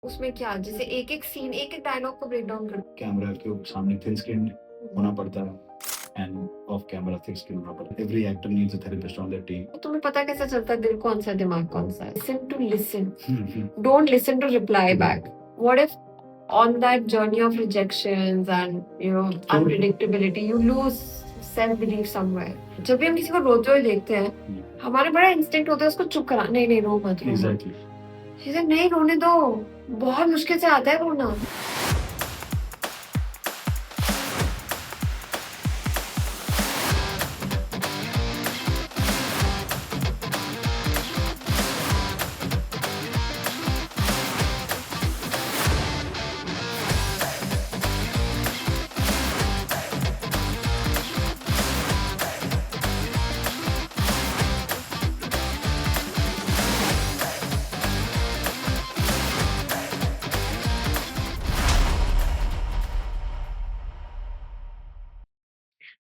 उसमें क्या जैसे एक-एक सीन, एक-एक डायलॉग को ब्रेक डाउन कर कैमरा के सामने थिन स्किन्ड होना पड़ता है end of camera thick skin होना पड़ता है. Every actor needs a therapist on their team. तो तुम्हें पता कैसे चलता है दिल कौन सा है, दिमाग कौन सा है? Listen to listen, don't listen to reply back. What if on that journey of rejections and unpredictability you lose self belief somewhere. जब भी हम किसी को रोते हुए देखते हैं हमारा बड़ा इंस्टिंक्ट होता है उसको चुप करा, नहीं नहीं रो मत रो मत. नहीं रोने दो, बहुत मुश्किल से आता है रोना.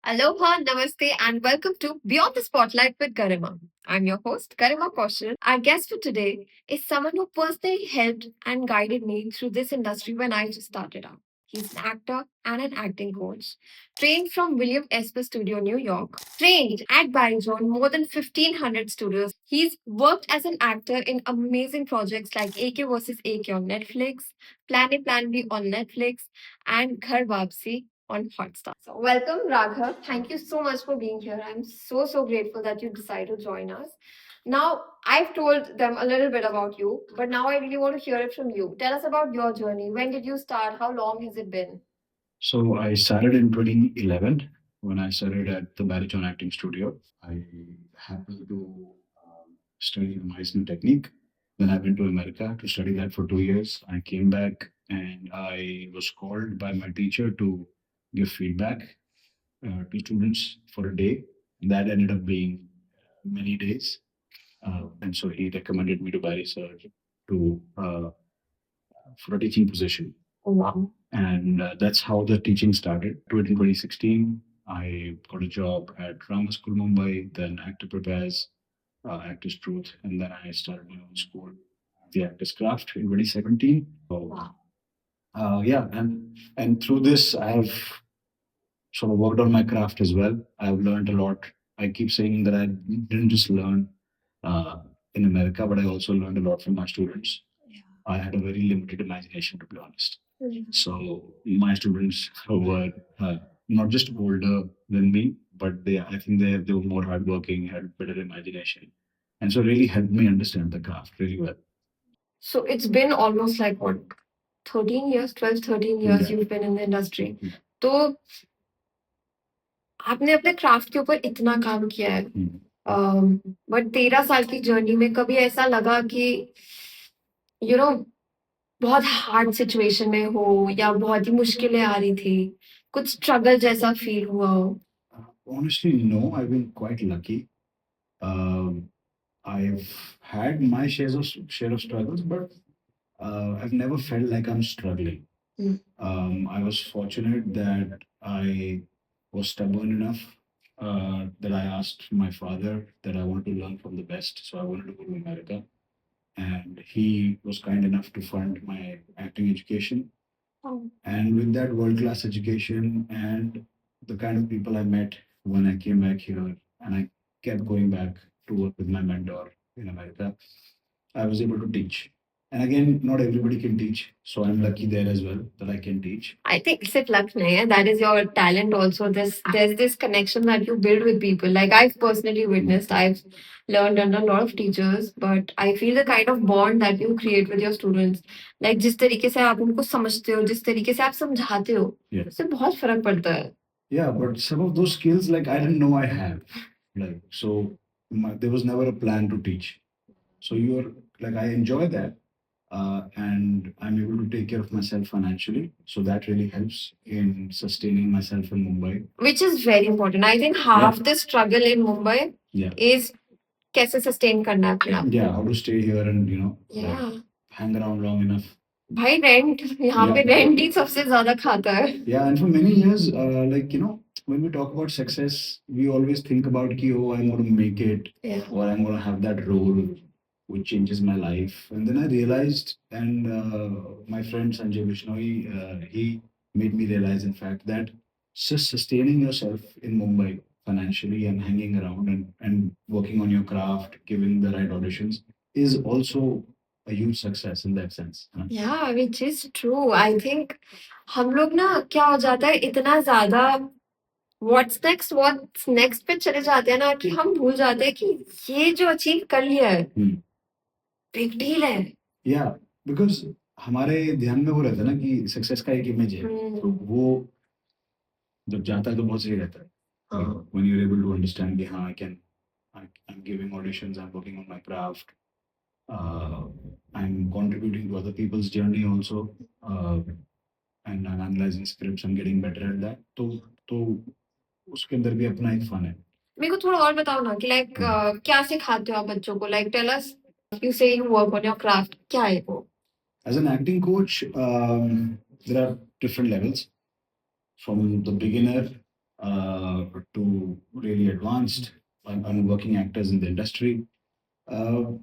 Aloha, namaste, and welcome to Beyond the Spotlight with Garima. I'm your host, Garima Kaushal. Our guest for today is someone who personally helped and guided me through this industry when I just started out. He's an actor and an acting coach, trained from William Esper Studio, New York, trained at Barry Jones, more than 1,500 studios. He's worked as an actor in amazing projects like AK vs. AK on Netflix, Plan A Plan B on Netflix, and Ghar Wapsi on Hotstar. So, welcome, Raghav. Thank you so much for being here. I'm so grateful that you decided to join us. Now, I've told them a little bit about you, but now I really want to hear it from you. Tell us about your journey. When did you start? How long has it been? So I started in 2011 when I started at the Baritone Acting Studio. I happened to study Meisner technique. Then I went to America to study that for 2 years. I came back and I was called by my teacher to give feedback to students for a day. That ended up being many days. And so he recommended me to Barry Sir to for a teaching position. Oh, wow. And that's how the teaching started. In 2016, I got a job at Drama School Mumbai, then Actor Prepares, Actors Truth, and then I started my own school, the Actors Craft, in 2017. So, Wow. yeah, and through this, I have sort of worked on my craft as well. I've learned a lot. I keep saying that I didn't just learn uh, in America, but I also learned a lot from my students. Yeah. I had a very limited imagination, to be honest. Mhm. So my students were not just older than me, but I think they were more hardworking, had better imagination, and so really helped me understand the craft really well. So it's been almost like what, 13 years, 12, 13 years Yeah. you've been in the industry. Yeah. तो आपने अपने craft के ऊपर इतना काम किया है, but 13 साल की जर्नी में कभी ऐसा लगा कि यू नो बहुत हार्ड सिचुएशन में हो या बहुत ही मुश्किलें आ रही थी, कुछ स्ट्रगल जैसा फील हुआ हो? Honestly, no. I've been quite lucky. Um, I've had my share of struggles, but I've never felt like I'm struggling. Mm. I was fortunate that I was stubborn enough that I asked my father that I wanted to learn from the best. So I wanted to go to America. And he was kind enough to fund my acting education. Oh. And with that world class education and the kind of people I met when I came back here, and I kept going back to work with my mentor in America, I was able to teach. And again, not everybody can teach. So I'm lucky there as well that I can teach. I think it's luck, nahi hai. That is your talent also. There's this connection that you build with people. Like I've personally witnessed, I've learned under a lot of teachers, but I feel the kind of bond that you create with your students. Like जिस तरीके से आप उनको समझते हो, जिस तरीके से आप समझाते हो, Yeah. उससे बहुत फर्क पड़ता है. Yeah, but some of those skills, like I didn't know I have. Like, so there was never a plan to teach. So you're like, I enjoy that. And I'm able to take care of myself financially. So that really helps in sustaining myself in Mumbai. Which is very important. I think half the struggle in Mumbai Yeah. is कैसे sustain करना है अपने आप. Yeah, how to stay here and, Yeah. like, hang around long enough. भाई rent यहाँ पे Yeah. Rent ही सबसे ज्यादा खाता है. Yeah, and for many years, like, when we talk about success, we always think about, ki, oh, I'm going to make it, Yeah. or I'm going to have that role. which changes my life. And then I realized, and my friend Sanjay Bishnoi, he made me realize, in fact, that just sustaining yourself in Mumbai financially and hanging around and working on your craft, giving the right auditions is also a huge success in that sense. Huh? Yeah, which is true. I think हम लोग ना क्या हो जाता है इतना ज्यादा what's next पे चले जाते हैं ना कि हम भूल जाते हैं कि ये जो अचीव कर लिया है Hmm. बिग डील है। या बिकॉज हमारे ध्यान में वो रहता है ना कि सक्सेस का एक इमेज है, तो वो जब जाता है तो बहुत सही रहता है. हाँ when you're able to understand कि हाँ I'm giving auditions, I'm working on my craft, uh, I'm contributing to other people's journey also, uh, and I'm analyzing scripts and getting better at that. तो उसके अंदर भी अपना एक fun है. मेरे को थोड़ा और बताओ ना कि लाइक क्या सिखाते हो आप बच्चों को, लाइक टेल अस, यू से you work on your craft, क्या है वो? As an acting coach, there are different levels from the beginner to really advanced and working actors in the industry. Uh,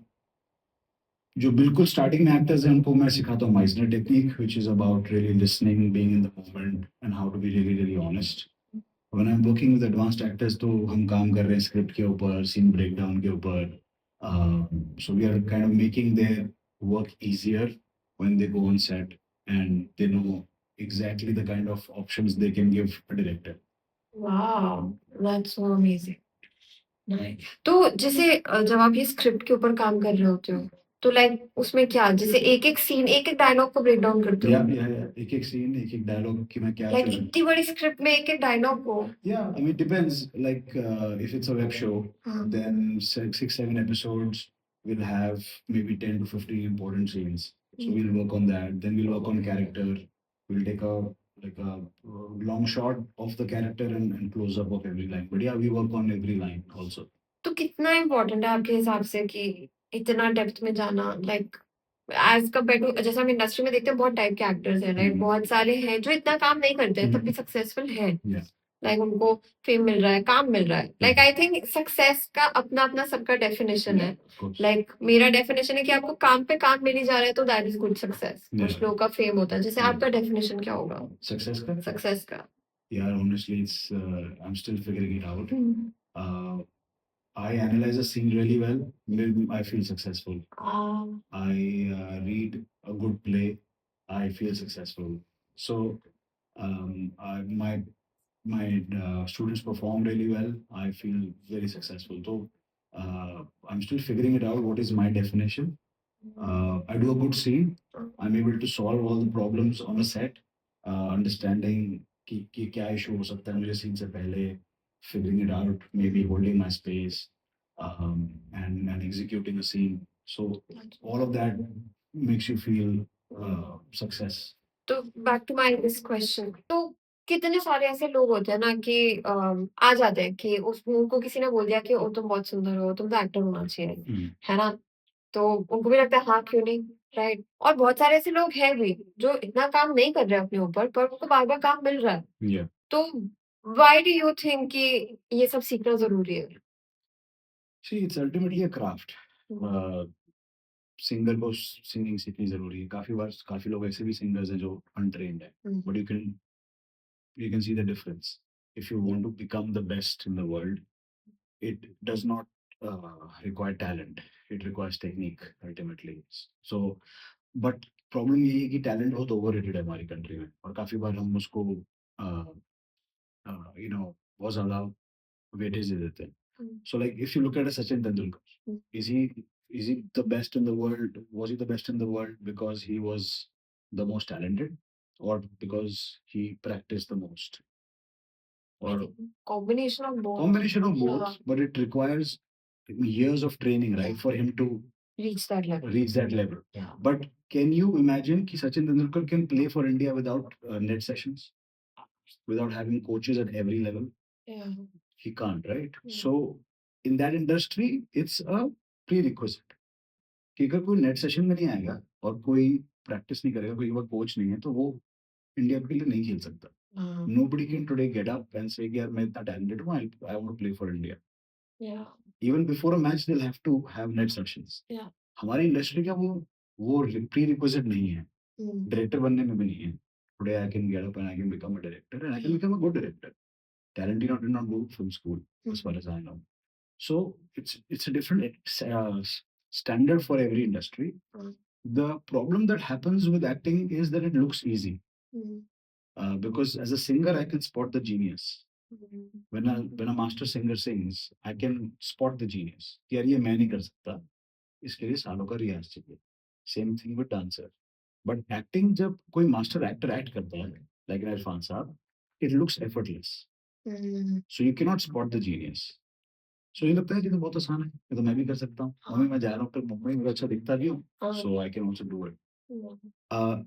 जो बिल्कुल स्टार्टिंग में actors हैं उनको मैं सिखाता हूँ Meisner technique, which is about really listening, being in the moment and how to be really really honest. When I am working with advanced actors तो हम काम कर रहे हैं स्क्रिप्ट के ऊपर, सीन ब्रेकडाउन के ऊपर. So we are kind of making their work easier when they go on set and they know exactly the kind of options they can give a director. Wow, that's so amazing. Nice. तो जैसे जब आप ये script के ऊपर काम कर रहे होते हो तो लाइक उसमें क्या, जैसे एक एक सीन एक एक डायलॉग को ब्रेक डाउन करते या हो? एक एक सीन, एक एक डायलॉग की मैं क्या लाइक चल इतनी बड़ी स्क्रिप्ट में एक एक डायलॉग को? Yeah, I mean, it depends. Like, if it's a web show, हाँ then six, 7 episodes will have maybe 10 to 15 important scenes. So we'll work on that. Then we'll work on character. We'll take a like a long shot of the character and close up of every line. But yeah, we work on every line also. तो कितना important है आपके हिसाब से कि इतना depth में जाना, लाइक एज कम्पेयर टू, जैसे हम इंडस्ट्री में देखते हैं बहुत टाइप के एक्टर्स हैं, राइट? हम्म। बहुत सारे हैं जो इतना काम नहीं करते हैं तब भी हम्म। सक्सेसफुल हैं, Yeah. लाइक उनको फेम मिल रहा है, काम मिल रहा है। लाइक आई थिंक सक्सेस का अपना अपना सबका डेफिनेशन है। Yeah, of course. लाइक मेरा डेफिनेशन है कि आपको काम पे काम मिल ही जा रहा है तो that is good success. Yeah. कुछ लोगों का फेम होता है, जैसे Yeah. आपका डेफिनेशन क्या होगा Success का? सक्सेस का? Yeah, honestly, it's I'm still figuring it out. Hmm. Uh, I analyze a scene really well. Then I feel successful. I read a good play. I feel successful. So my students perform really well. I feel very successful. So I'm still figuring it out. What is my definition? I do a good scene. I'm able to solve all the problems on a set. Understanding कि क्या issue हो सकता है मुझे scene से पहले, figuring it out, maybe holding my space, and executing a scene. So all of that makes you feel success. तो back to my this question, तो कितने सारे ऐसे लोग होते हैं ना कि आ जाते हैं कि उनको किसी ने बोल दिया कि ओ तुम बहुत सुंदर हो, तुम तो एक्टर होना चाहिए, है ना? तो उनको भी लगता है हाँ क्यों नहीं, राइट? और बहुत सारे ऐसे लोग हैं भी जो इतना काम नहीं कर रहे अपने ऊपर पर उनको बार बार काम मिल रहा है। Yeah. तो व्हाई डू यू थिंक कि ये सब सीखना जरूरी है? See, it's ultimately a craft. Singer को सिंगिंग सीखनी जरूरी है. काफी लोग ऐसे भी सिंगर्स हैं जो अनट्रेन्ड है, but you can see the difference. If you want to become the best in the world, it does not require talent. It requires technique ultimately. So, but problem यही है कि टैलेंट बहुत overrated है हमारी country में, और काफी बार हम उसको बहुत ज्यादा वेटेज दे देते हैं. So like if you look at a Sachin Tendulkar, is he the best in the world? Was he the best in the world because he was the most talented, or because he practiced the most? Or combination of combination of both, but it requires years of training, right, for him to reach that level. reach that level. But can you imagine कि Sachin Tendulkar can play for India without net sessions, without having coaches at every level? He can't, right? So in that industry, it's a prerequisite कि अगर कोई net session में नहीं आएगा और कोई practice नहीं करेगा, कोई कोच नहीं है, तो वो इंडिया के लिए नहीं खेल सकता. Nobody can today get up and say कि यार मैं इतना talented हूँ, I want to play for India. Even before a match, they'll have to have net sessions. हमारी इंडस्ट्री का वो प्री रिक्विजिट नहीं है, डायरेक्टर बनने में भी नहीं है. Today I can get up and I can become a director and I can become a good director. Tarantino did not go to film school, as far as I know. So it's a different standard for every industry. The problem that happens with acting is that it looks easy. Because as a singer, I can spot the genius. When a master singer sings, I can spot the genius. कि यार ये मैं नहीं कर सकता, इसके लिए सालों का रियाज चाहिए. Same thing with dancer. But acting जब कोई master actor act करता है, like इरफान साहब, it looks effortless. So you cannot spot the genius. So ये लगता है कि तो बहुत आसान है, ये तो मैं भी कर सकता हूँ. मम्मी मैं जा रहा हूँ फिर मुंबई में अच्छा दिखता भी हूँ, so I can also do it.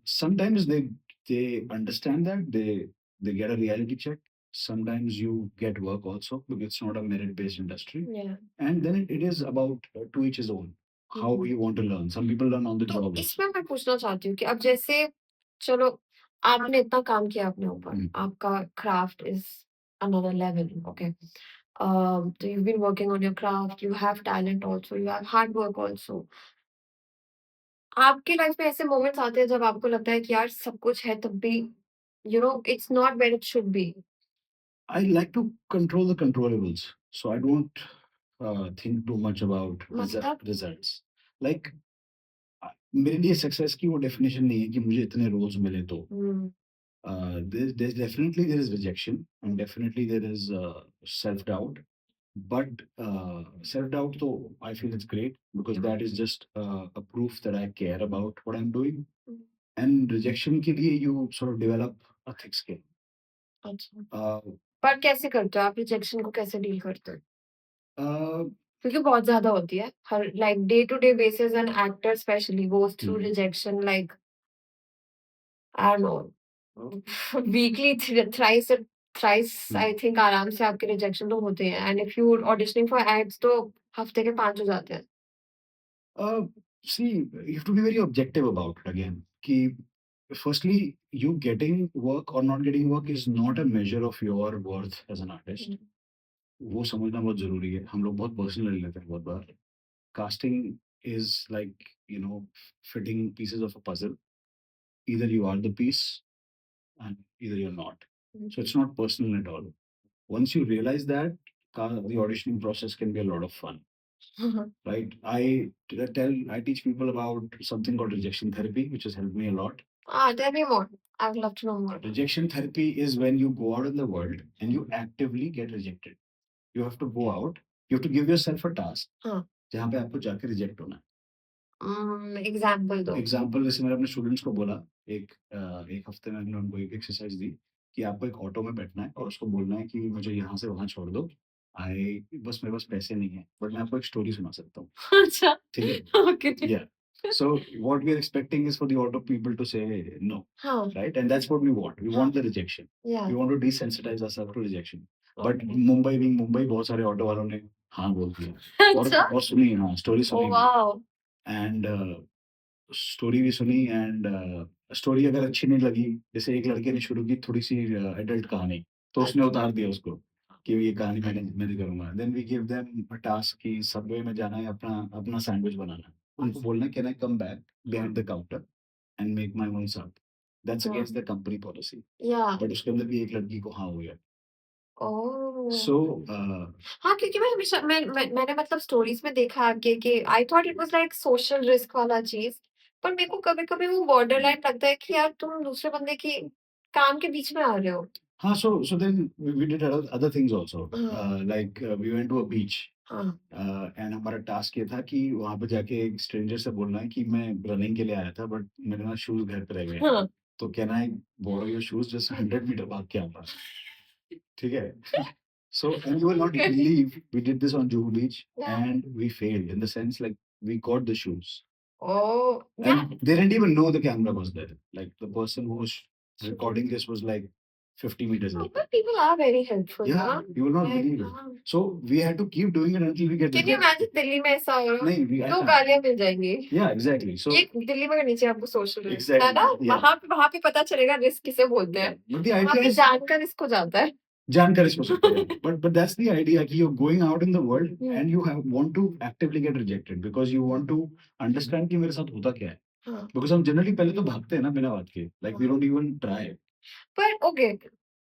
Sometimes they understand that they get a reality check. Sometimes you get work also because it's not a merit based industry. Yeah. And then it is about to each his own. How you want to learn. Some people learn on the तो job. इसमें मैं पूछना चाहती हूँ कि अब जैसे चलो आपने इतना काम किया अपने ऊपर, आपका craft is another level, okay? So you've been working on your craft, you have talent also, you have hard work also. आपके लाइफ में ऐसे मोमेंट्स आते हैं जब आपको लगता है कि यार सब कुछ है तब भी it's not where it should be. I like to control the controllables, so I don't think too much about मतलब results. Like मेरे लिए सक्सेस की वो डेफिनेशन नहीं है कि मुझे इतने रोल्स मिले तो. There's definitely there is rejection and definitely there is self doubt. But self doubt, though, I feel it's great because that is just a proof that I care about what I'm doing. And rejection के लिए you sort of develop a thick skin. अच्छा, Uh, पर कैसे करते हो आप rejection को कैसे डील करते हो? uh, क्योंकि बहुत ज्यादा होती है हर like day to day basis an actor especially goes through Hmm. rejection like I don't know weekly thrice I think आराम से आपके रिजेक्शन तो होते हैं and if you auditioning for ads तो हफ्ते के 5 हो जाते हैं. uh, See, you have to be very objective about it again. Ki, firstly, you getting work or not getting work is not a measure of your worth as an artist. वो समझना बहुत ज़रूरी है. हम लोग बहुत पर्सनल ले लेते हैं बहुत बार. Casting is like, fitting pieces of a puzzle. Either you are the piece and either you're not. So it's not personal at all. Once you realize that, the auditioning process can be a lot of fun, right? I teach people about something called rejection therapy, which has helped me a lot. Tell me more. I would love to know more. Rejection therapy is when you go out in the world and you actively get rejected. You have to go out. You have to give yourself a task. जहाँ पे आपको जाके reject होना है. Example दो. Example जैसे मैंने अपने स्टूडेंट्स को बोला, एक हफ्ते में मैंने उनको एक एक्सरसाइज दी कि आपको एक ऑटो में बैठना है और उसको बोलना है कि मुझे यहाँ से वहाँ छोड़ दो. बस मेरे पास पैसे नहीं है बट मैं आपको एक स्टोरी सुना सकता हूँ. अच्छा, ठीक है. Okay. Yeah. So what we are expecting is for the auto people to say no, हाँ, right? And that's what we want. We want the rejection. yeah. We want to desensitize ourselves to rejection. But Okay. Mumbai being Mumbai, बहुत सारे auto वालों ने हाँ बोल दिया. अच्छा, और सुनी, हाँ स्टोरी oh सुनी. wow. एंड स्टोरी भी सुनी एंड स्टोरी अगर अच्छी नहीं लगी, जैसे एक लड़के ने शुरू की थोड़ी सी एडल्ट कहानी, तो उसने उतार दिया उसको कि ये कहानी मैं नहीं करूंगा. Then we give them a task कि सबवे में जाना है, अपना अपना सैंडविच बनाना है. उनको बोलना है can I come back behind the counter and make my own sub. That's against the company policy. या बट उसके अंदर भी एक लड़की को हाँ हो गया. ओह सो हाँ, क्योंकि मैं हमेशा मैंने मतलब स्टोरीज में देखा आगे कि I thought it was like social risk वाला चीज, पर मेरे को कभी-कभी वो बॉर्डर लाइन लगता है कि यार तुम दूसरे बंदे की काम के बीच में आ रहे हो. हाँ, so then we did other things also. हाँ, Like we went to a beach. हाँ, एंड हमारा टास्क ये था कि वहाँ पे जाके एक स्ट्रेंजर से बोलना है कि मैं रनिंग के लिए आया था बट मेरे ना शूज घर पे रह गए. हाँ. तो can I borrow your shoes, just 100 metre भाग के आऊंगा. ठीक है. So and you will not Okay. believe we did this on Juhu Beach Yeah. and we failed in the sense like we got the shoes Oh, yeah. and they didn't even know the camera was there. Like the person who was recording this was like 50 meters away. But people are very helpful, Yeah, huh? you will not Like, believe it. So we had to keep doing it until we get Can you rejected. imagine Delhi में ऐसा हो रहा हो? नहीं, I तो can't. गालियाँ मिल जाएंगी. Yeah, exactly. So ये दिल्ली में करनी चाहिए आपको सोशल रिस्क, exactly. है ना? Yeah. वहाँ पे पता चलेगा रिस्क किसे बोलते हैं. But the वहाँ idea पे is जान का रिस्क हो जाता है. जानकर इसको सकते हैं. But that's the idea कि you're going out in the world Hmm. and you want to actively get rejected because you want to understand कि मेरे साथ होता क्या है. हाँ. Because हम generally पहले तो भागते हैं ना बिना बात के. Like we don't even try. But okay,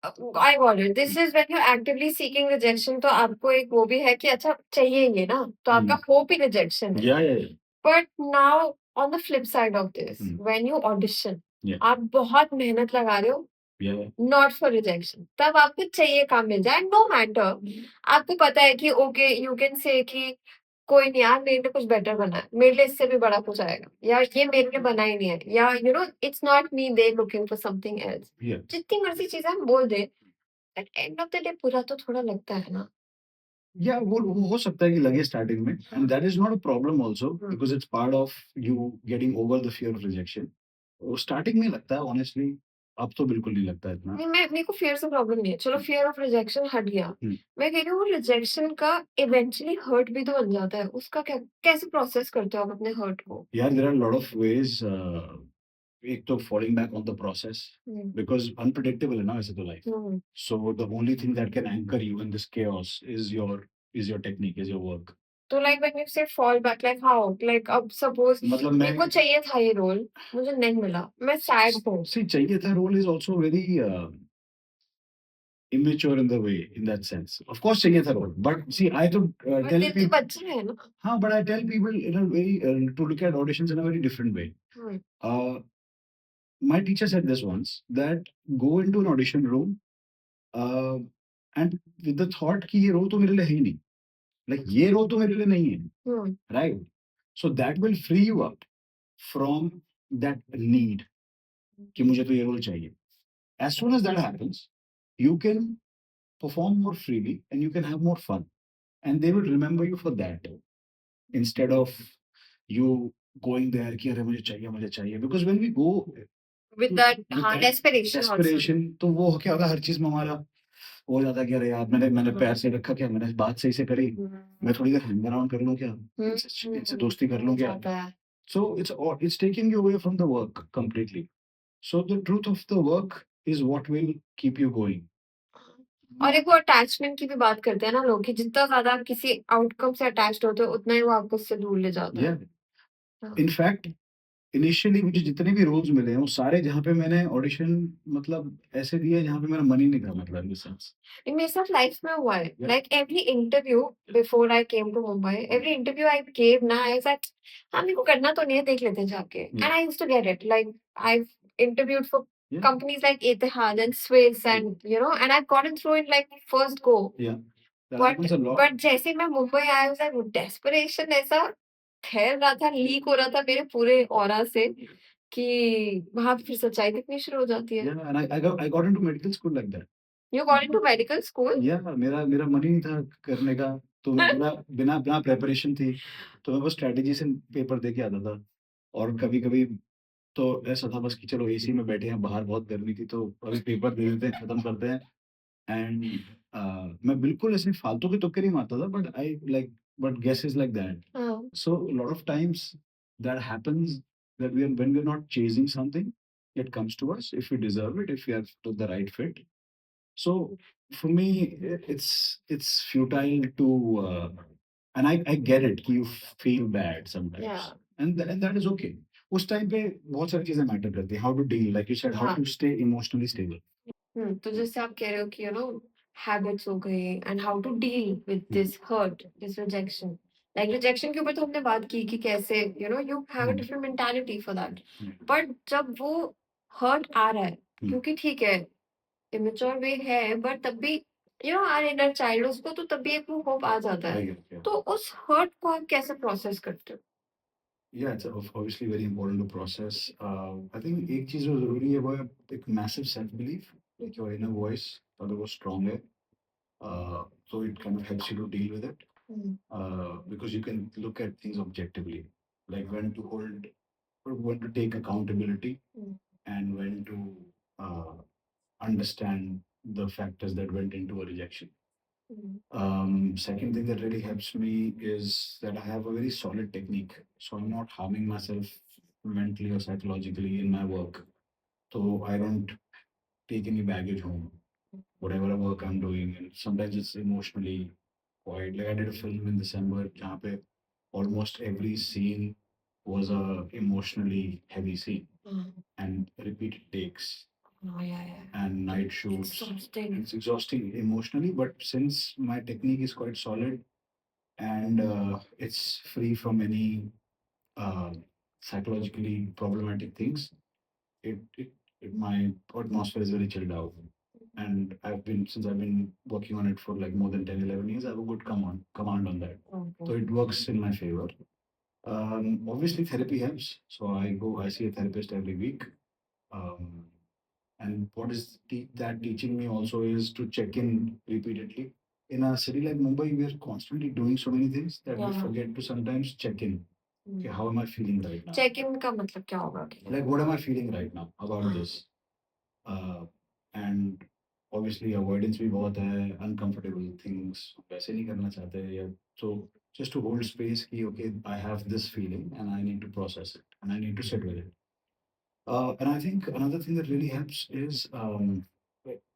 I got it. This is when you're actively seeking rejection. तो आपको एक वो भी है कि अच्छा चाहिए ये ना, तो आपका hope ही rejection है. Yeah. But now on the flip side of this, when you audition, आप बहुत मेहनत लगा रहे हो, Yeah. not for rejection. तब आपको चाहिए काम मिल जाए, no matter. आपको पता है कि okay, you can say कि कोई नहीं यार, मेरे लिए कुछ बेटर बना है, मेरे लिए इससे भी बड़ा कुछ आएगा, या ये मेरे लिए बना ही नहीं है, या it's not me, they looking for something else. Yeah. जितनी मर्जी चीजें हम बोल दें, at end of the day बुरा तो थोड़ा लगता है ना. Yeah, वो हो सकता है कि लगे स्टार्टिंग में and that is not a problem also because it's part of you getting over the fear of rejection. वो स्टार्टिंग में लगता है honestly, अब तो बिल्कुल नहीं लगता इतना. नहीं, मेरे को फियर से प्रॉब्लम नहीं है, चलो फियर ऑफ रिजेक्शन हट गया. मैं कह रही हूँ वो रिजेक्शन का इवेंचुअली हर्ट भी तो बन जाता है, उसका क्या कैसे प्रोसेस करते हो आप अपने हर्ट को? Yeah, there are a lot of ways. एक तो falling back on the process because unpredictable है ना वैसे तो life. So the only thing that can anchor you in this chaos is your technique, is your work. तो like when you say fall back, like how? Like अब suppose मतलब मेरे को मैं चाहिए था ये रोल, मुझे नहीं मिला, मैं सैड हूँ. see चाहिए था role is also very immature in the way in that sense. Of course चाहिए था role, but see I to But tell दिल तो people. बच्चे हैं ना. हाँ, but I tell people in a very to look at auditions in a very different way. Uh, my teacher said this once that go into an audition room uh, and with the thought कि ये role तो मेरे लिए है ही नहीं. Like ये role तो मेरे लिए नहीं है. Right? So that will free you up from that need कि मुझे तो ये role चाहिए. As soon as that happens, you can perform more freely and you can have more fun. And they will remember you for that instead of you going there कि अरे मुझे चाहिए because when we go With that with हाँ that desperation also. desperation तो वो क्या होगा हर चीज में हमारा हो जाता है कि अरे यार मैंने पैर से रखा क्या मैंने बात सही से करी मैं थोड़ी देर हैंग अराउंड कर लूं क्या इनसे दोस्ती कर लूं क्या जाता है. so it's taking you away from the work completely so the truth of the work is what will keep you going. और एक वो अटैचमेंट की भी बात करते हैं ना लोग कि जितना ज्यादा आप किसी आउटकम से अटैच्ड होते हो उतना ही वो आपको उससे दूर ले जाता है. Yeah. हाँ. In fact इनिशियली मुझे जितने भी रोल्स मिले हैं वो सारे जहाँ पे मैंने ऑडिशन मतलब ऐसे दिए जहाँ पे मेरा मन ही नहीं था मतलब इन द सेंस. मेरे साथ लाइफ में हुआ है. Yeah. Like every interview before I came to Mumbai, every interview I gave ना, आई सेड हाँ मेरे को करना तो नहीं है, देख लेते हैं जाके. And I used to get it. Like I interviewed for Yeah. companies like Etihad and Swiss and and I've gotten through it like first go. Yeah. That But happens a lot. but जैसे मैं मुंबई आया was like desperation ऐसा फैल रहा था, leak हो रहा था मेरे पूरे ऑरा से कि वहां फिर सच्चाई दिखनी शुरू हो जाती है. Yeah, and I got into medical school like that. You got into medical school? Yeah, मेरा मन ही नहीं था करने का तो मैं पूरा बिना बिना प्रिपरेशन थी तो मैं बस स्ट्रेटजी से पेपर दे के आता था और कभी-कभी तो ऐसा था बस कि चलो एसी में बैठे हैं बाहर बहुत गर्मी थी तो अभी पेपर दे देते हैं खत्म करते हैं एंड मैं बिल्कुल ऐसे फालतू के तुक्के नहीं मारता था but guess is like that हाँ. so a lot of times that happens that when we're not chasing something it comes to us if we deserve it if we have to the right fit so for me it's futile to and I get it कि you feel bad sometimes Yeah. and that is okay उस time पे बहुत सारी चीजें matter करती हैं how to deal like you said how हाँ. to stay emotionally stable. तो जैसे आप कह रहे हो कि हैबिट्स हो गई and how to deal with this hurt, this rejection. Like rejection के ऊपर तो हमने बात की कि कैसे you have a different mentality for that. But जब वो हर्ट आ रहा है, क्योंकि ठीक है इमेच्योर वे है, बट तब भी आर इनर चाइल्ड, उसको तो तब भी एक वो होप आ जाता है. तो उस हर्ट को आप कैसे प्रोसेस करते हो? Yeah, it's obviously very important to process. I think एक चीज जो जरूरी है वो है एक massive self belief, like your inner voice, अगर वो strong है, so it kind of helps you to deal with it, because you can look at things objectively, like when to take accountability, and when to uh, understand the factors that went into a rejection. Second thing that really helps me is that I have a very solid technique. So I'm not harming myself mentally or psychologically in my work. So I don't take any baggage home. whatever work I'm doing, and sometimes it's emotionally quite. Like I did a film in December, जहाँ पे almost every scene was a emotionally heavy scene and repeated takes Oh, yeah, yeah. and night shoots. Exhausting. It's exhausting emotionally, but since my technique is quite solid and it's free from any uh, psychologically problematic things, it, it, my atmosphere is very chilled out. And since I've been working on it for like more than 10, 11 years, I have a good command on that. So it works in my favor. Obviously, therapy helps. So I see a therapist every week. Um, and what is that teaching me also is to check in repeatedly. In a city like Mumbai, we are constantly doing so many things that we Yeah. forget to sometimes check in. Okay, how am I feeling right now? Check in का मतलब क्या होगा? Like, what am I feeling right now about this? Uh, and obviously, avoidance भी बहुत है, uncomfortable things वैसे नहीं करना चाहते या so just to hold space कि okay, I have this feeling and I need to process it and I need to sit with it. And I think another thing that really helps is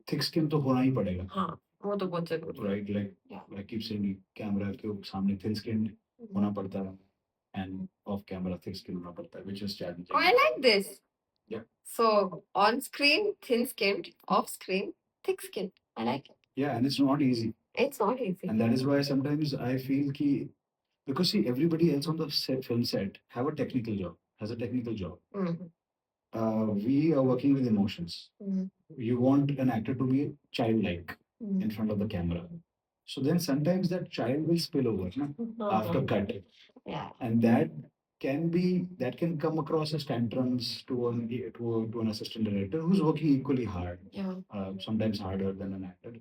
thick skin तो होना ही पड़ेगा. हाँ, वो तो बहुत जरूरी है. Right? Like Yeah. I keep saying camera के सामने thin skinned होना पड़ता है and off camera thick skin होना पड़ता है, which is challenging. Oh, I like this. Yeah. So on screen, thin skinned, off screen, thick skinned. I like it. Yeah, and it's not easy. It's not easy. And that is why sometimes I feel ki because see everybody else on the film set have a technical job, has a technical job. Mm. We are working with emotions. Mm. You want an actor to be childlike Mm. in front of the camera. So then sometimes that child will spill over after cut. Yeah. And that can come across as tantrums to an assistant director who's working equally hard, Yeah. sometimes harder than an actor.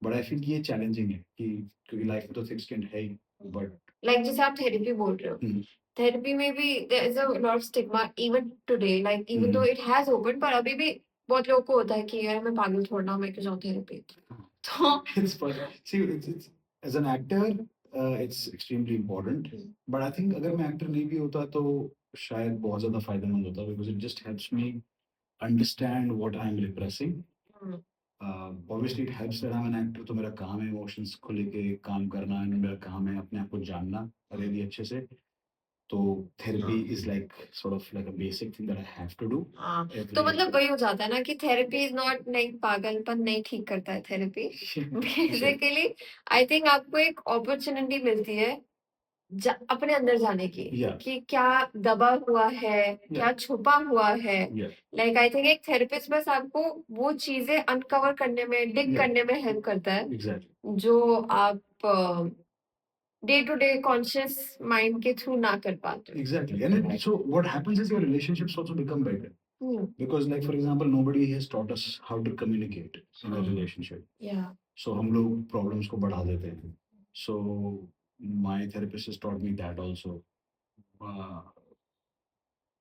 But I feel ये challenging है कि क्योंकि life में तो thick skin है ही, but Like जैसे आप therapy बोल रहे हो, therapy में भी there is a lot of stigma even today, like even though it has opened, पर अभी भी बहुत लोगों को होता है कि यार मैं पागल थोड़ा मैं क्यों जाऊँ थेरेपी. तो it's fun. See, it's as an actor, it's extremely important. But I think अगर मैं actor नहीं भी होता तो शायद बहुत ज़्यादा फायदेमंद होता because it just helps me understand what I'm repressing. Obviously it helps that I'm an actor तो मेरा काम है emotions को लेके काम करना and मेरा काम है अपने आप को जानना really अच्छे से. तो therapy is like sort of like a basic thing that I have to do. हाँ, every तो मतलब day. वही हो जाता है ना कि थेरेपी इज नॉट नहीं पागलपन नहीं ठीक करता है थेरेपी. बेसिकली आई थिंक आपको एक अपॉर्चुनिटी मिलती है अपने अंदर जाने की Yeah. कि क्या दबा हुआ है, क्या छुपा हुआ है. Yeah. लाइक आई थिंक एक थेरेपिस्ट बस आपको वो चीजें अनकवर करने में डिग Yeah. करने में हेल्प करता है Exactly. जो आप day to day conscious mind के थ्रू ना कर पाते हो. Exactly. And so what happens is your relationships also become better. Because like for example, nobody has taught us how to communicate in a relationship. Yeah. So हम लोग problems को बढ़ा देते हैं. So my therapist has taught me that also. Uh,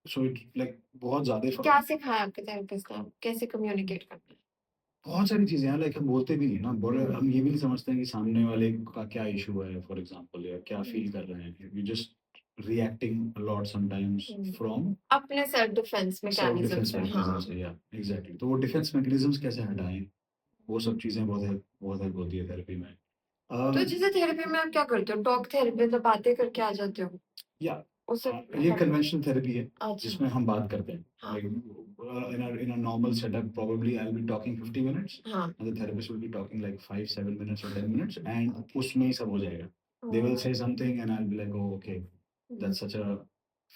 so it like बहुत ज़्यादा क्या सिखाया आपके थेरेपिस्ट ने कैसे कम्युनिकेट करना है? बहुत सारी चीजें हैं लाइक हम बोलते भी नहीं ना बोले हम ये भी नहीं समझते हैं कि सामने वाले का क्या इशू है फॉर एग्जांपल या क्या फील कर रहे हैं we just reacting lot sometimes from अपने सेल्फ डिफेंस मैकेनिज्म से. हाँ. या एग्जैक्टली तो वो डिफेंस मैकेनिज्म्स कैसे हटाएं वो सब चीजें बहुत हेल्प होती है थेरेपी में. तो जैसे थेरेपी में आप क्या करते हो? टॉक थेरेपी में बातें करके आ जाते हो? या उससे ये कन्वेंशनल थेरेपी है अच्छा. जिसमें हम बात करते हैं हाँ. like in a normal setup probably I'll be talking 50 minutes हाँ. and the therapist will be talking like 5-7 minutes or 10 minutes and उसमें ही सब हो जाएगा. They will say something and I'll be like, oh, okay, that's such a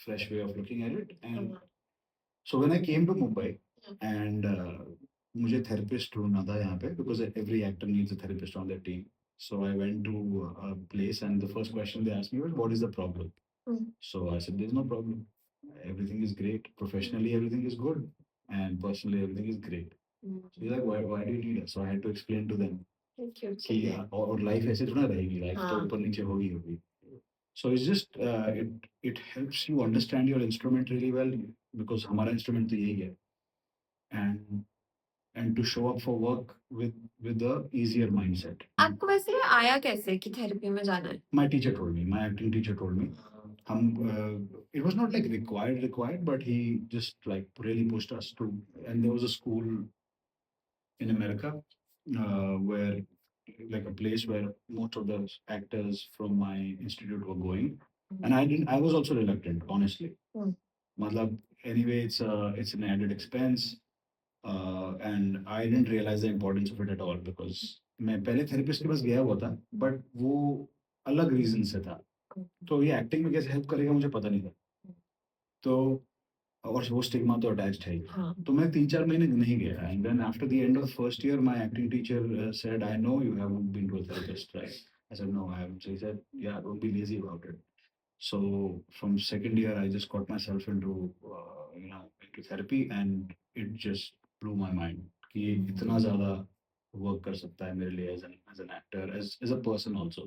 fresh way of looking at it. And so when I came to Mumbai and मुझे therapist ढूंढना था यहाँ पे because every actor needs a therapist on their team. So I went to a place and the first question they asked me was, what is the problem? So I said, there's no problem. Everything is great. Professionally, everything is good. And personally, everything is great. So he's like, why do you need us? So I had to explain to them. कि और life ऐसे थोड़ा रहेगी life तो ऊपर नीचे होगी. So it's just it helps you understand your instrument really well because हमारा instrument तो यही है and to show up for work with the easier mindset. आपको वैसे आया कैसे कि थेरेपी में जाना है? My teacher told me, my acting teacher told me. It was not like required, but he just like really pushed us to. And there was a school in America where like a place where most of the actors from my institute were going, and I was also reluctant, honestly. Hmm. Matlab, anyway, it's an added expense, and I didn't realize the importance of it at all because मैं पहले therapist के पास गया हुआ था, but वो अलग reason से था, तो ये एक्टिंग में कैसे हेल्प करेगा मुझे पता नहीं था। तो और वो स्टिग्मा तो अटैच्ड है ही। हाँ। तो मैं 3-4 महीने नहीं गया, and then after the end of first year my acting teacher said, "I know you haven't been to a therapist, right?" I said, "no, I haven't." So he said, "Yeah, don't be lazy about it." So from second year, I just got myself into into therapy, and it just blew my mind कि ये इतना ज़्यादा work कर सकता है मेरे लिए as an actor, as a person also.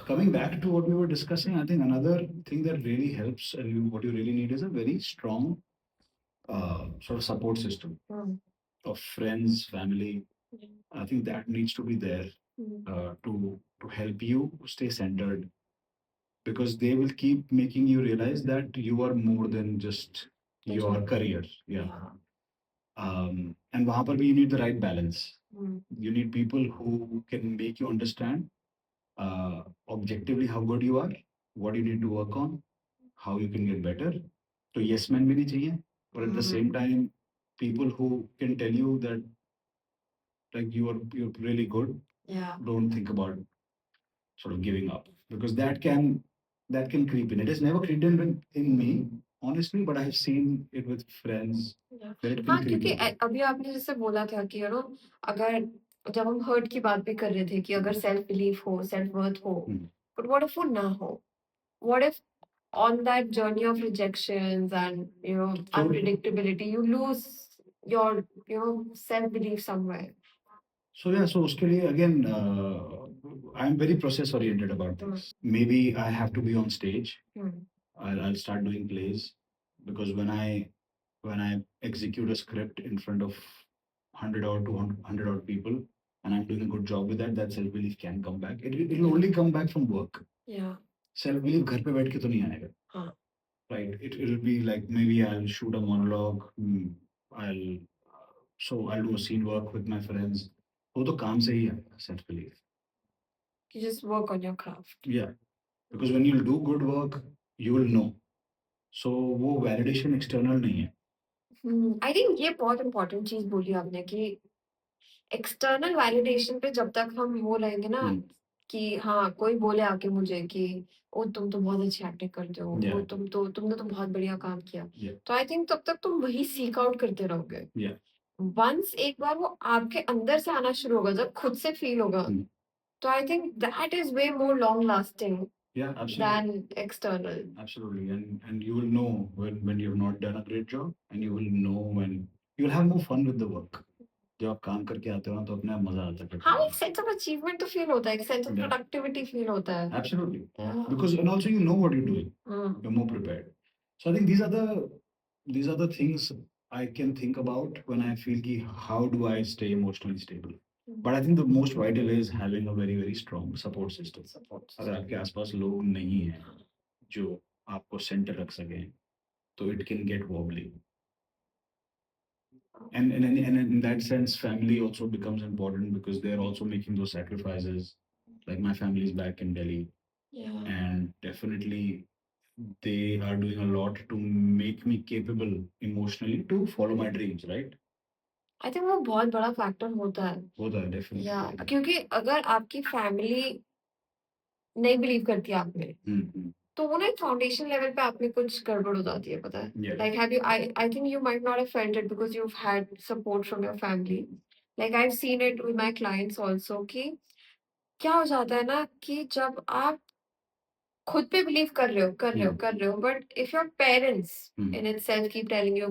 Coming back to what we were discussing, I think another thing that really helps and what you really need is a very strong sort of support system Hmm. of friends, family. I think that needs to be there Hmm. to help you stay centered, because they will keep making you realize that you are more than just your career. Yeah. And वहाँ पर भी you need the right balance. Hmm. You need people who can make you understand objectively how good you are, what you need to work on, how you can get better. तो yes man भी नहीं चाहिए, but at the same time, people who can tell you that like you're really good. Yeah. Don't think about sort of giving up, because that can creep in. It has never creeped in me, honestly, but I have seen it with friends Yeah. that it हाँ, can creep क्योंकि in. अभी आपने जैसे बोला था कि अगर जब हम हर्ट की बात भी कर रहे थे कि अगर सेल्फ बिलीफ हो, सेल्फ वर्थ हो, Hmm. बट व्हाट इफ वो ना हो? What if on that journey of rejections and So unpredictability, you lose your self belief somewhere? so yeah, so उसके लिए again, I'm very process oriented about this. Maybe I have to be on stage. Hmm. I'll start doing plays, because when I execute a script in front of 100 or 200 odd people, and I'm doing a good job with that, that self belief can come back. It'll only come back from work. Yeah. Self belief घर पे बैठ के तो नहीं आएगा. हाँ. Right? It'll be like maybe I'll shoot a monologue. I'll I'll do a scene work with my friends. वो तो काम से ही आएगा self belief. You just work on your craft. Yeah, because when you'll do good work, you will know. So वो validation external नहीं है. I think ये बहुत important चीज बोली आपने कि एक्सटर्नल वैलिडेशन पे जब तक हम वो रहेंगे ना Hmm. कि हाँ कोई बोले आके मुझे कि ओ तुम तो बहुत अच्छी एक्टिंग करते हो, Yeah. ओ तुमने तो बहुत बढ़िया काम किया, Yeah. तो आई थिंक तब तक तुम वही सीक आउट करते रहोगे. Yeah. वंस एक बार वो आपके अंदर से आना शुरू होगा, जब खुद से फील होगा, Hmm. तो I think that is way more long lasting Yeah, absolutely. than external. Absolutely. And you will know when you've not done a great job, and you will know when you'll have more fun with the work. जब आप काम करके आते हो ना, तो अपने आप मजा आता है करने हाँ, में. एक सेंस ऑफ अचीवमेंट तो फील होता है, एक sense of Yeah. Productivity feel होता है. Absolutely. Yeah. Because and also you know what you're doing. Hmm. You're more prepared. So I think these are the things I can think about when I feel कि how do I stay emotionally stable. But I think the most vital is having a very very strong support system. अगर आपके आसपास लोग नहीं हैं जो आपको centre रख सकें, तो it can get wobbly. And in that sense, family also becomes important, because they're also making those sacrifices. Like my family is back in Delhi, Yeah. and definitely they are doing a lot to make me capable emotionally to follow my dreams, right? I think वो बहुत बड़ा factor होता है. होता है definitely. या क्योंकि अगर आपकी फैमिली नहीं बिलीव करती आप में, हम्म. तो वो ना एक फाउंडेशन लेवल पे आप में कुछ गड़बड़ हो जाती है, पता है. Yeah. Like have you I think you might not have felt it because you've had support from your family. Like I've seen it with my clients also कि क्या हो जाता है ना कि जब आप खुद पे बिलीव कर रहे हो, but if your parents Hmm. In itself keep telling you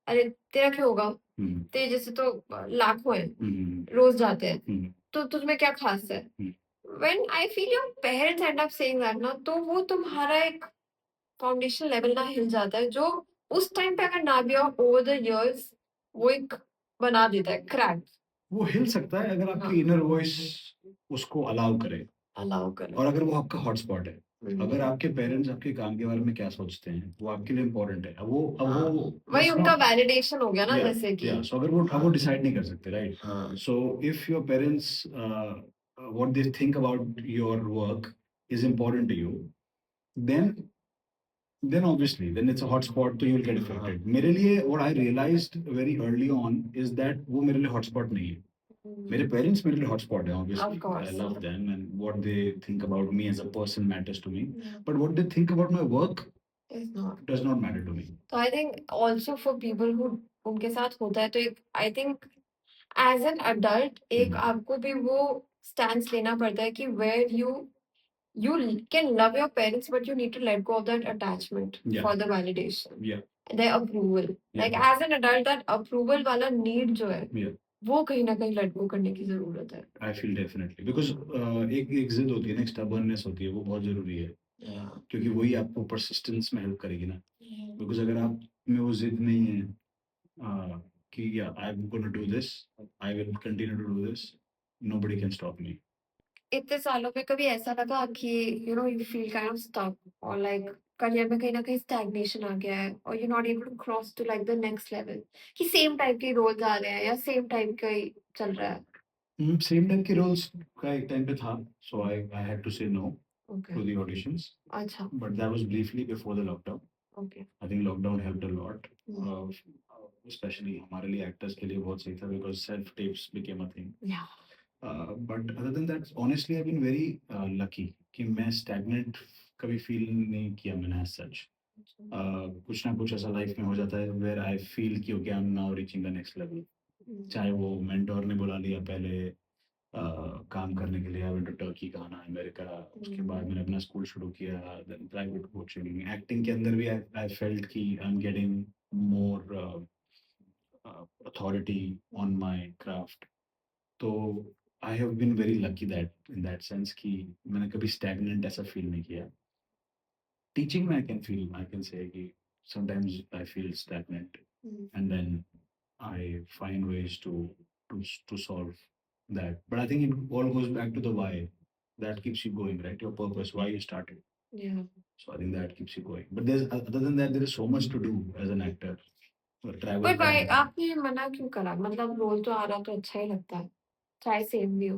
अरे तेरा क्या होगा, Hmm. तेरे जैसे तो लाखों हैं, Hmm. रोज जाते हैं, Hmm. तो तुझमें क्या खास है. Hmm. When I feel your parents and up saying that ना, तो वो तुम्हारा एक फाउंडेशन लेवल ना हिल जाता है, जो उस टाइम पे अगर ना भी हो, ओवर द इयर्स वो एक बना देता है क्रैक. वो हिल सकता है अगर हाँ. आपकी इनर वॉइस उसको अलाउ करे, अलाउ करो. और अगर वो आपका हॉटस्पॉट है. अगर आपके पेरेंट्स आपके काम के बारे में क्या सोचते हैं, वो आपके लिए इम्पोर्टेंट है। अब वो हाँ, वही it's उनका not- वैलिडेशन हो गया ना Yeah, जैसे कि yeah. So अगर वो हाँ डिसाइड नहीं कर सकते, राइट? हाँ So if your parents what they think about your work is important to you, then obviously then it's a hotspot, so you will get affected. मेरे लिए what I realized very early on is that वो मेरे लिए hotspot नहीं है. मेरे parents मेरे लिए hotspot है, obviously. Of course. I love them and what they think about me as a person matters to me. Yeah. But what they think about my work It's not. does not matter to me. So I think also for people who उनके साथ होता है तो एक I think as an adult एक आपको भी वो stance लेना पड़ता है कि where you can love your parents but you need to let go of that attachment Yeah. for the validation, Yeah. their approval. Like Yeah. as an adult that approval वाला need जो है Yeah. वो कहीं ना कहीं let go करने की जरूरत है. I feel definitely because एक जिद होती है ना, एक stubbornness होती है, वो बहुत जरूरी है Yeah. क्योंकि वही आपको persistence में हेल्प करेगी ना. Yeah. Because अगर आप में वो जिद नहीं है कि yeah, I'm going to do this, I will continue to do this, nobody can stop me. इतने सालों में कभी ऐसा लगा कि you know you feel kind of stuck और लाइक करियर में कहीं ना कहीं स्टैग्नेशन आ गया है और you not able to cross to like the next level कि सेम टाइप के रोल्स आ रहे हैं या सेम टाइप का ही चल रहा है. Same टाइप के roles का एक टाइम पे था, so I had to say no okay to the auditions, अच्छा but that was briefly before the lockdown. Okay I think lockdown helped a lot, especially हमारे लिए actors के लिए बहुत सही था because self tapes became a thing. या But other than that, honestly, I've been very lucky कि मैं stagnant कभी feel नहीं किया मैंने as such. कुछ ना कुछ ऐसा लाइफ में हो जाता है where I feel कि okay, I'm now reaching the next level. चाहे वो mentor ने बुला लिया पहले काम करने के लिए, I went to Turkey, गाना, अमेरिका, उसके बाद मैंने अपना स्कूल शुरू किया, then private coaching, acting के अंदर भी I felt कि I'm getting more authority on my craft. तो I have been very lucky that in that sense कि मैंने कभी स्टैग्नेंट ऐसा फील नहीं किया. टीचिंग में आई कैन से कि sometimes I feel stagnant and then I find ways to solve that. But I think it all goes back to the why that keeps you going, right? Your purpose, why you started. या So I think that keeps you going. But there's other than that, there is so much to do as an actor. Travel. But भाई आपने मना क्यों करा मतलब role तो आ रहा तो अच्छा ही लगता है चाहे सेम भी हो.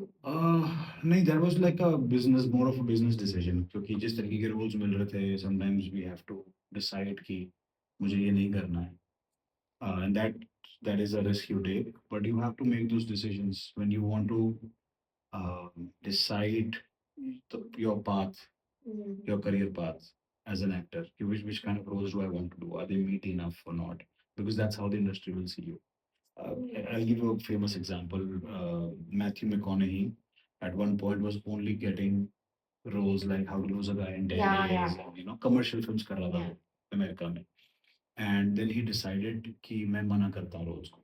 नहीं, that was like a business, more of a business decision क्योंकि जिस तरीके के roles मिल रहे थे, sometimes we have to decide कि मुझे ये नहीं करना है. And that is a risk you take, but you have to make those decisions when you want to decide your path, your career path as an actor. Which kind of roles do I want to do? Are they meaty enough or not? Because that's how the industry will see you. I'll give you a famous example. Matthew McConaughey at one point was only getting roles like How to Lose a Guy in 10 Yeah, Days, yeah. and, commercial films कर रहा था Yeah. वो America में. And then he decided कि मैं मना करता हूँ roles को.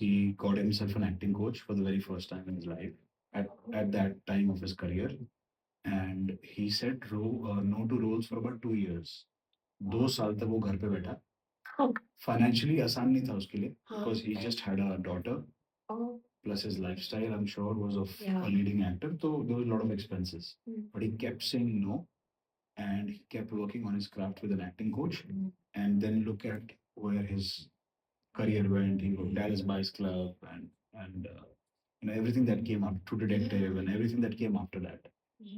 He got himself an acting coach for the very first time in his life at that time of his career, and he said no to roles for about 2 years. 2 साल तक वो घर पे बैठा. Financially आसान नहीं था उसके लिए because he just had a daughter. Plus his lifestyle, I'm sure, was of a leading actor, so there was a lot of expenses. But he kept saying no, and he kept working on his craft with an acting coach. And then look at where his career went. He got Dallas Buyers Club and everything that came up, True Detective, and everything that came after that.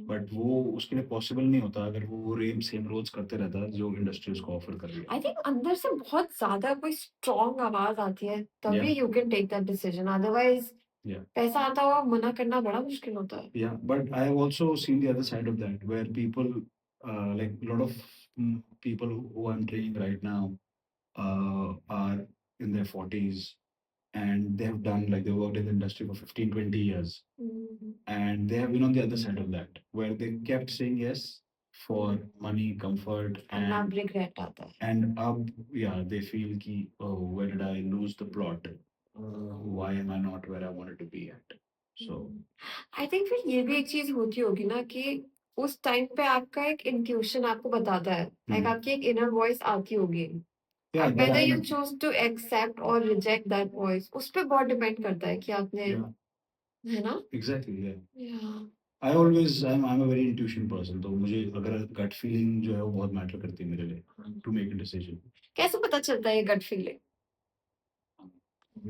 But वो उसके लिए possible नहीं होता अगर वो same roles करते रहता जो इंडस्ट्री उसको ऑफर कर रही है. आई थिंक अंदर से बहुत ज्यादा कोई स्ट्रॉन्ग आवाज आती है तभी you can take that decision otherwise Yeah. पैसा आता हुआ मना करना बड़ा मुश्किल होता है. Yeah, but I have also seen the other side of that, where people, like a lot of people who I'm training right now, are in their 40s, and they have done like they worked in the industry for 15, 20 years, and they have been on the other side of that, where they kept saying yes for money, comfort, And अब regret आता है. and yeah, they feel ki, oh, where did I lose the plot? Why am I not where I wanted to be at? So I think फिर ये भी एक चीज होती होगी ना कि उस टाइम पे आपका एक इंट्यूशन आपको बताता है लाइक आपकी एक इनर वॉइस आती होगी. yeah, that whether I- you choose to accept or reject that voice उस पे बहुत डिपेंड करता है कि आपने yeah, है ना. exactly, yeah. Yeah. I'm a very intuition person. तो मुझे अगर gut feeling जो है वो बहुत matter करती है मेरे लिए to make a decision. कैसे पता चलता है ये gut feeling?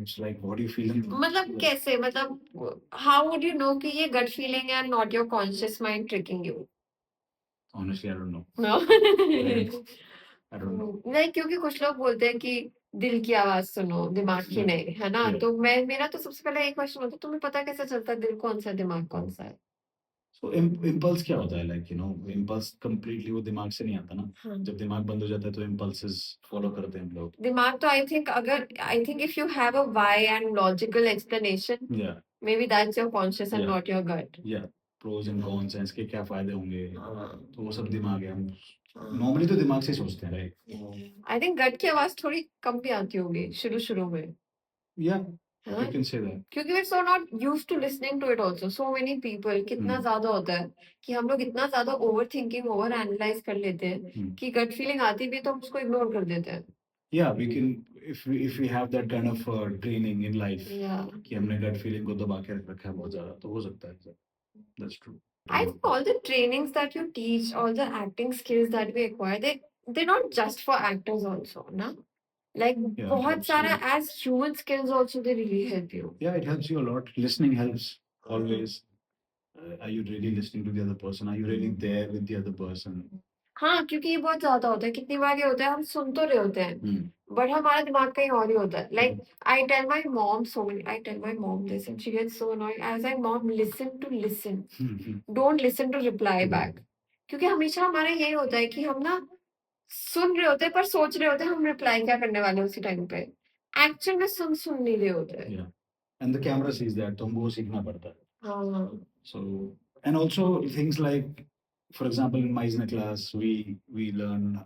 It's like what you feel in. मतलब कैसे, मतलब हाउ वुड यू नो कि ये गट फीलिंग है, not your conscious mind tricking you? Honestly, I don't know. No I don't know. नहीं, क्योंकि कुछ लोग बोलते हैं कि दिल की आवाज सुनो, दिमाग की Yeah. नहीं, है ना? Yeah. तो मेरा तो सबसे पहले एक क्वेश्चन होता है, तुम्हें पता कैसे चलता है दिल कौन सा है, दिमाग कौन सा है? So impulse क्या होता है? Like impulse completely वो दिमाग से नहीं आता ना. हाँ. जब दिमाग बंद हो जाता है तो impulses follow करते हैं हम लोग. दिमाग तो I think if you have a why and logical explanation, Yeah. maybe that's your conscious and Yeah. not your gut. Yeah. Pros and cons हैं, इसके क्या फायदे होंगे, हाँ. तो वो सब दिमाग है. हम हाँ. नॉर्मली तो दिमाग से ही सोचते हैं, राइट? आई थिंक गट की आवाज थोड़ी कम भी आती होगी शुरू में, या है यू ना? Can say that. क्योंकि we're so not used to listening to it also. So many people, कितना हम्म. ज्यादा होता है कि हम लोग इतना ज्यादा ओवर थिंकिंग, ओवर एनालाइज कर लेते हैं हम्म. कि गट फीलिंग आती भी तो हम उसको इग्नोर कर देते हैं. Yeah, we can if we have that kind of training in life Yeah. कि हमने gut feeling को दबा के रख रखा है बहुत ज्यादा, तो हो सकता है. That's true. I think all the trainings that you teach, all the acting skills that we acquire, they're not just for actors also, na? Like Yeah, it बहुत helps सारा you. as human skills also they really help you. Yeah, it helps you a lot. Listening helps always. Are you really listening to the other person? Are you really there with the other person? हाँ, क्योंकि ये बहुत ज्यादा होता है. कितनी बार ये होता है हम सुन तो रहे होते हैं बट हमारा दिमाग कहीं और ही होता है. Like I tell my mom this and she gets so annoyed. I was like, mom, listen to listen. Don't listen to reply back. क्योंकि हमेशा हमारा यही होता है कि हम ना सुन रहे होते हैं पर सोच रहे होते हैं हम रिप्लाई क्या करने वाले हैं उसी टाइम पे. एक्चुअल में सुन नहीं रहे होते हैं. Yeah. And the camera sees that, तो हमको वो सीखना पड़ता है. हाँ. So, and also things like, for example, in Meisner class, we learn,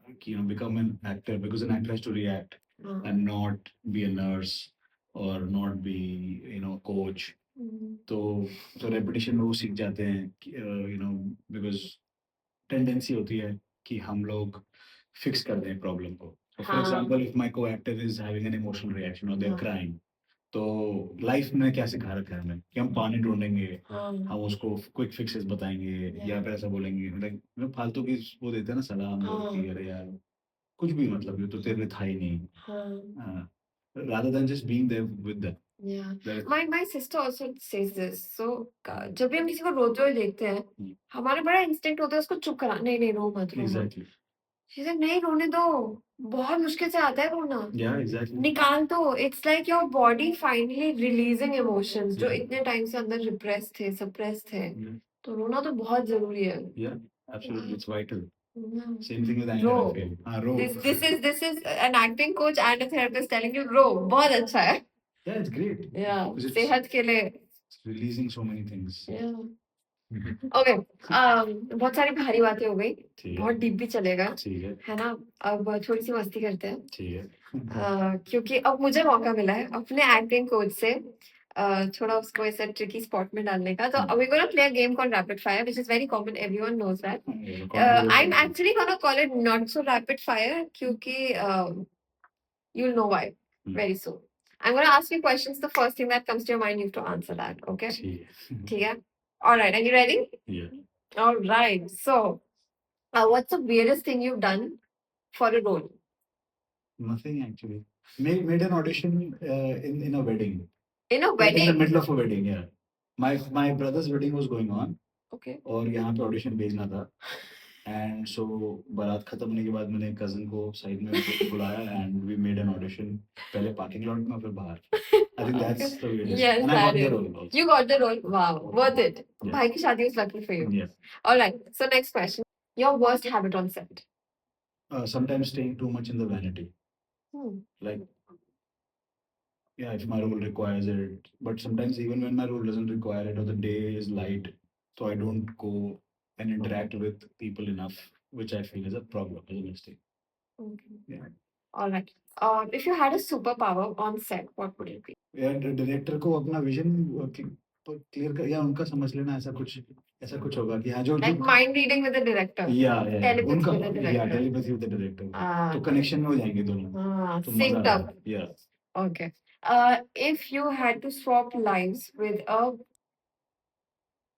become an actor because an actor has to react हाँ. and not be a nurse or not be, coach. तो repetition में वो सीख जाते हैं, because tendency होती है कि हम लोग fix कर दें problem को. So for हाँ. example, if my co-actor is having an emotional reaction or they're हाँ. crying, तो लाइफ में क्या सिखा रखा है हमें कि हम पानी ढूंढेंगे, हाँ. हम उसको क्विक फिक्सेस बताएंगे या फिर ऐसा बोलेंगे, लाइक फालतू की वो देते हैं ना सलाह हम लोग कि अरे यार कुछ भी, मतलब ये तो तेरे लिए था ही नहीं. हाँ. rather than just being there with them. Yeah. That- My sister also says this. So जब भी हम किसी को रोते हुए देखते हैं हमारा बड़ा इंस्टिंक्ट होता है उसको चुप करा. नहीं रो मत. Exactly. She said नहीं रोने दो, बहुत मुश्किल से आता है रोना. Yeah, exactly. निकाल दो. It's like your body finally releasing emotions जो Yeah. इतने टाइम से अंदर repressed थे, suppressed थे. Yeah. तो रोना तो बहुत जरूरी है. Yeah, absolutely, it's vital. Yeah. Same thing with anger. Ro. I feel. Ro. This is an acting coach and a therapist telling you रो, बहुत अच्छा है. Yeah, it's great. Yeah. Because it's सेहत के लिए. it's releasing so many things. Yeah. Okay. बहुत सारी भारी बातें हो गई, ठीक है. बहुत डीप भी चलेगा, ठीक है ना? अब थोड़ी सी मस्ती करते हैं. ठीक है. क्योंकि अब मुझे मौका मिला है अपने एक्टिंग कोच से थोड़ा उसको ऐसे ट्रिकी स्पॉट में डालने का. तो we gonna play a game called rapid fire which is very common, everyone knows that. I am actually gonna call it not so rapid fire क्योंकि you will know why very soon. I'm going to ask you questions. The first thing that comes to your mind, you have to answer that. Okay? ठीक है. All right. Are you ready? Yeah. All right. So, what's the weirdest thing you've done for a role? Nothing actually. Made an audition in a wedding. In a In the wedding? middle of a wedding, yeah. My brother's wedding was going on. Okay. और यहाँ पे audition भेजना था. And so बारात खत्म होने के बाद मैंने कजन को साइड में बुलाया and we made an audition. पहले parking lot में फिर बाहर. I think that's the weirdest. Yes, and I got that the is. role also. You got the role. Wow. Worth it. Yeah. भाई की शादी was lucky for you. Yeah. All right. So next question. Your worst habit on set? Sometimes staying too much in the vanity. Like, yeah, if my role requires it, but sometimes even when my role doesn't require it or the day is light, so I don't go and interact with people enough, which I feel is a problem, is a mistake. Okay. Yeah. All right. If you had a superpower on set, what would it be? Yeah, director को अपना vision clear कर या उनका समझ लेना, ऐसा कुछ होगा कि हाँ जो Like mind reading with the director. Yeah. Telepathy उनका with the director. yeah, telepathy with the director. Ah. तो कनेक्शन में हो जाएंगे दोनों. तो मजा Synced आएगा. up. Yeah. Okay. If you had to swap lives with a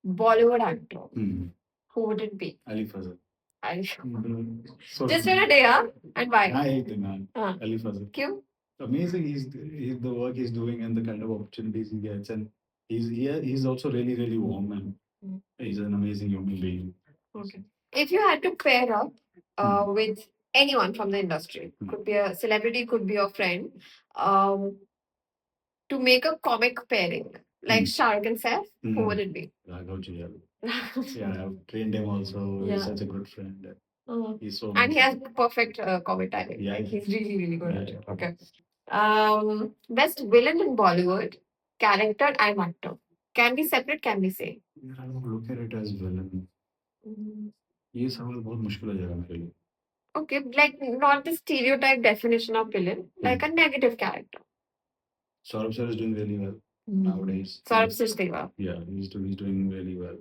Bollywood actor, Hmm. who would it be? Ali Fazal. I So just in a day, huh? And why? I hate the man. हाँ, Ali Fazal. क्यों? Amazing. He's the work he's doing and the kind of opportunities he gets, and he's also really warm, and Mm. he's an amazing human being. Okay. If you had to pair up with anyone from the industry, could be a celebrity, could be a friend, um, to make a comic pairing, like Shah Rukh and Saif, who would it be? Raghav Jiyal. Yeah, I've trained him also. He's Yeah. such a good friend. He's so And he amazing. has perfect comic timing. Yeah. Like he's really good at Yeah. it. Okay. Best villain in Bollywood, character and actor. Can be separate, can be same. I don't look at it as villain. ये सवाल बहुत मुश्किल हो जाएगा मेरे लिए. Okay, like not the stereotype definition of villain, like a negative character. Saurabh sir is doing really well nowadays. Saurabh Sridhar. Yeah, he's doing really well.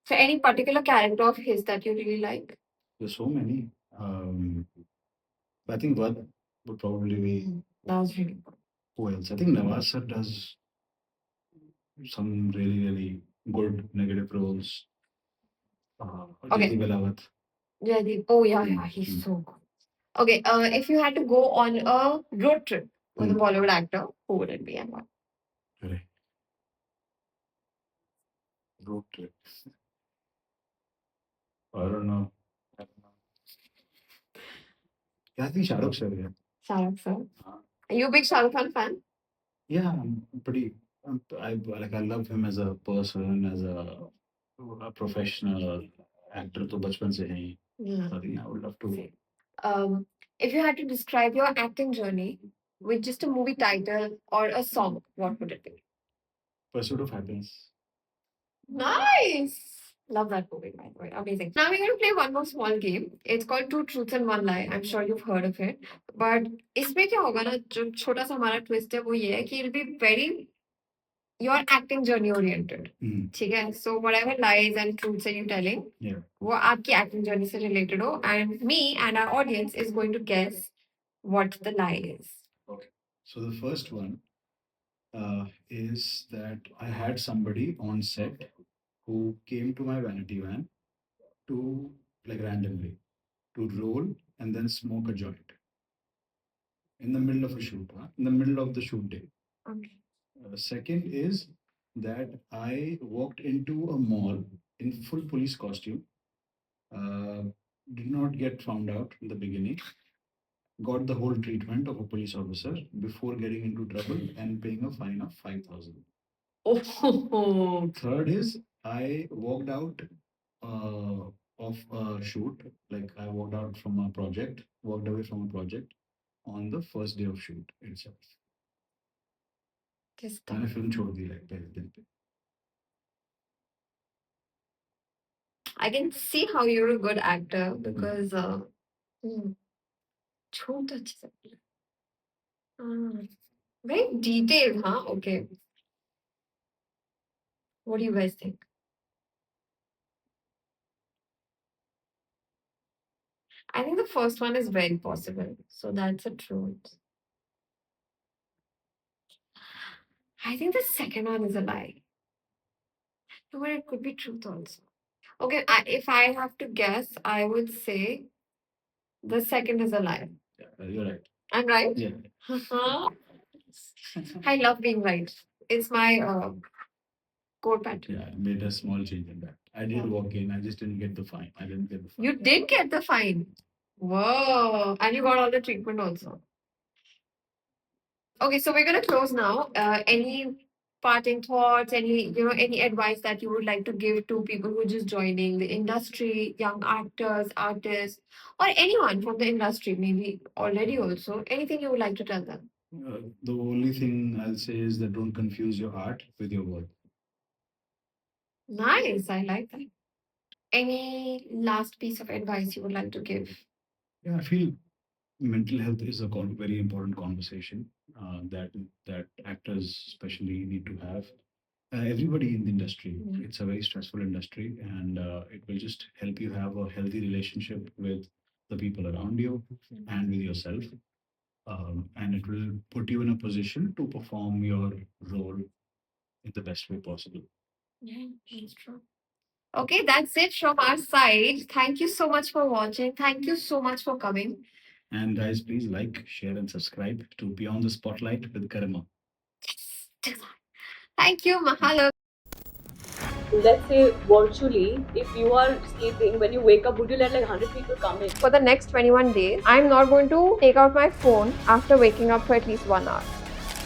So, any particular character of his that you really like? There's so many. I think what would probably be. That was really good. Who else? I think Nawaz sir does some really good negative roles. Okay. Jaideep Ahlawat. Jaideep. Oh yeah, he's so good. Okay, if you had to go on a road trip with a Bollywood actor, who would it be and why? Correct. Road trip. I don't know. Yeah, I think Shah Rukh sir. Yeah. Shah Rukh sir. Are you a big Shah Rukh Khan fan? Yeah, I'm pretty. I love him as a person, as a professional actor. तो बचपन से है ही. Yeah. I think I would love to. If you had to describe your acting journey with just a movie title or a song, what would it be? Pursuit of Happiness. Nice. Love that movie, by the way. Amazing. Now we're going to play one more small game. It's called Two Truths and One Lie. I'm sure you've heard of it. But इसमें क्या होगा ना जो छोटा सा हमारा twist है वो ये है कि it'll be very your acting journey oriented. ठीक है? So whatever lies and truths that you're telling, Yeah. वो आपकी acting journey से related हो, and me and our audience is going to guess what the lie is. Okay. So the first one is that I had somebody on set who came to my vanity van to randomly to roll and then smoke a joint in the middle of a shoot, in the middle of the shoot day. Okay. Second is that I walked into a mall in full police costume, did not get found out in the beginning, got the whole treatment of a police officer before getting into trouble and paying a fine of 5,000. Oh. Third is I walked out of a shoot, like I walked out from a project, walked away from a project on the first day of shoot itself. मैंने film छोड़ दी like पहले दिन पे. I can see how you're a good actor because छोड़ तो अच्छे से बोला. Very detailed, huh? Okay. What do you guys think? I think the first one is very possible. So that's a truth. I think the second one is a lie. No, but it could be truth also. Okay, if I have to guess, I would say the second is a lie. Yeah, you're right. I'm right? Yeah. I love being right. It's my core pattern. Yeah, I made a small change in that. I did walk in, I just didn't get the fine. I didn't get the fine. You did get the fine. Whoa. And you got all the treatment also. Okay, so we're gonna close now. Any parting thoughts, any advice that you would like to give to people who are just joining the industry, young actors, artists, or anyone from the industry, maybe already also, anything you would like to tell them? The only thing I'll say is that don't confuse your art with your work. Nice, I like that. Any last piece of advice you would like to give? Yeah, I feel mental health is a very important conversation that actors especially need to have. Everybody in the industry, it's a very stressful industry, and it will just help you have a healthy relationship with the people around you and with yourself. And it will put you in a position to perform your role in the best way possible. Yeah, that's true. Okay, that's it from our side. Thank you so much for watching. Thank you so much for coming. And guys, please like, share, and subscribe to Beyond the Spotlight with Karima. Thank you. Mahalo. Let's say virtually, if you are sleeping, when you wake up, would you let like 100 people come in? For the next 21 days, I'm not going to take out my phone after waking up for at least 1 hour.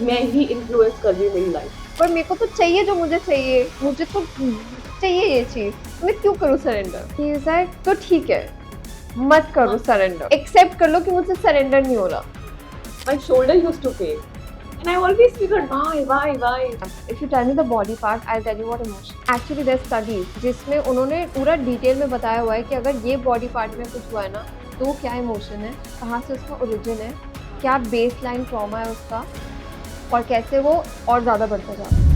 मैं ही influence कर रही हूँ मेरी life. पर मेरे को तो चाहिए जो मुझे चाहिए, मुझे तो चाहिए ये चीज, मैं क्यों करूँ सरेंडर? He is like, तो ठीक है, मत करो सरेंडर, एक्सेप्ट कर लो कि मुझसे सरेंडर नहीं हो रहा. My shoulder used to pain. And I always figured, why? If you tell me the body part, I'll tell you what emotion. Actually, there's studies जिसमें उन्होंने पूरा डिटेल में बताया हुआ है कि अगर ये बॉडी पार्ट में कुछ हुआ है ना, तो क्या इमोशन है, कहाँ से उसका ओरिजिन है, क्या बेस लाइन ट्रॉमा है उसका, और कैसे वो और ज़्यादा बढ़ता जा रहा है.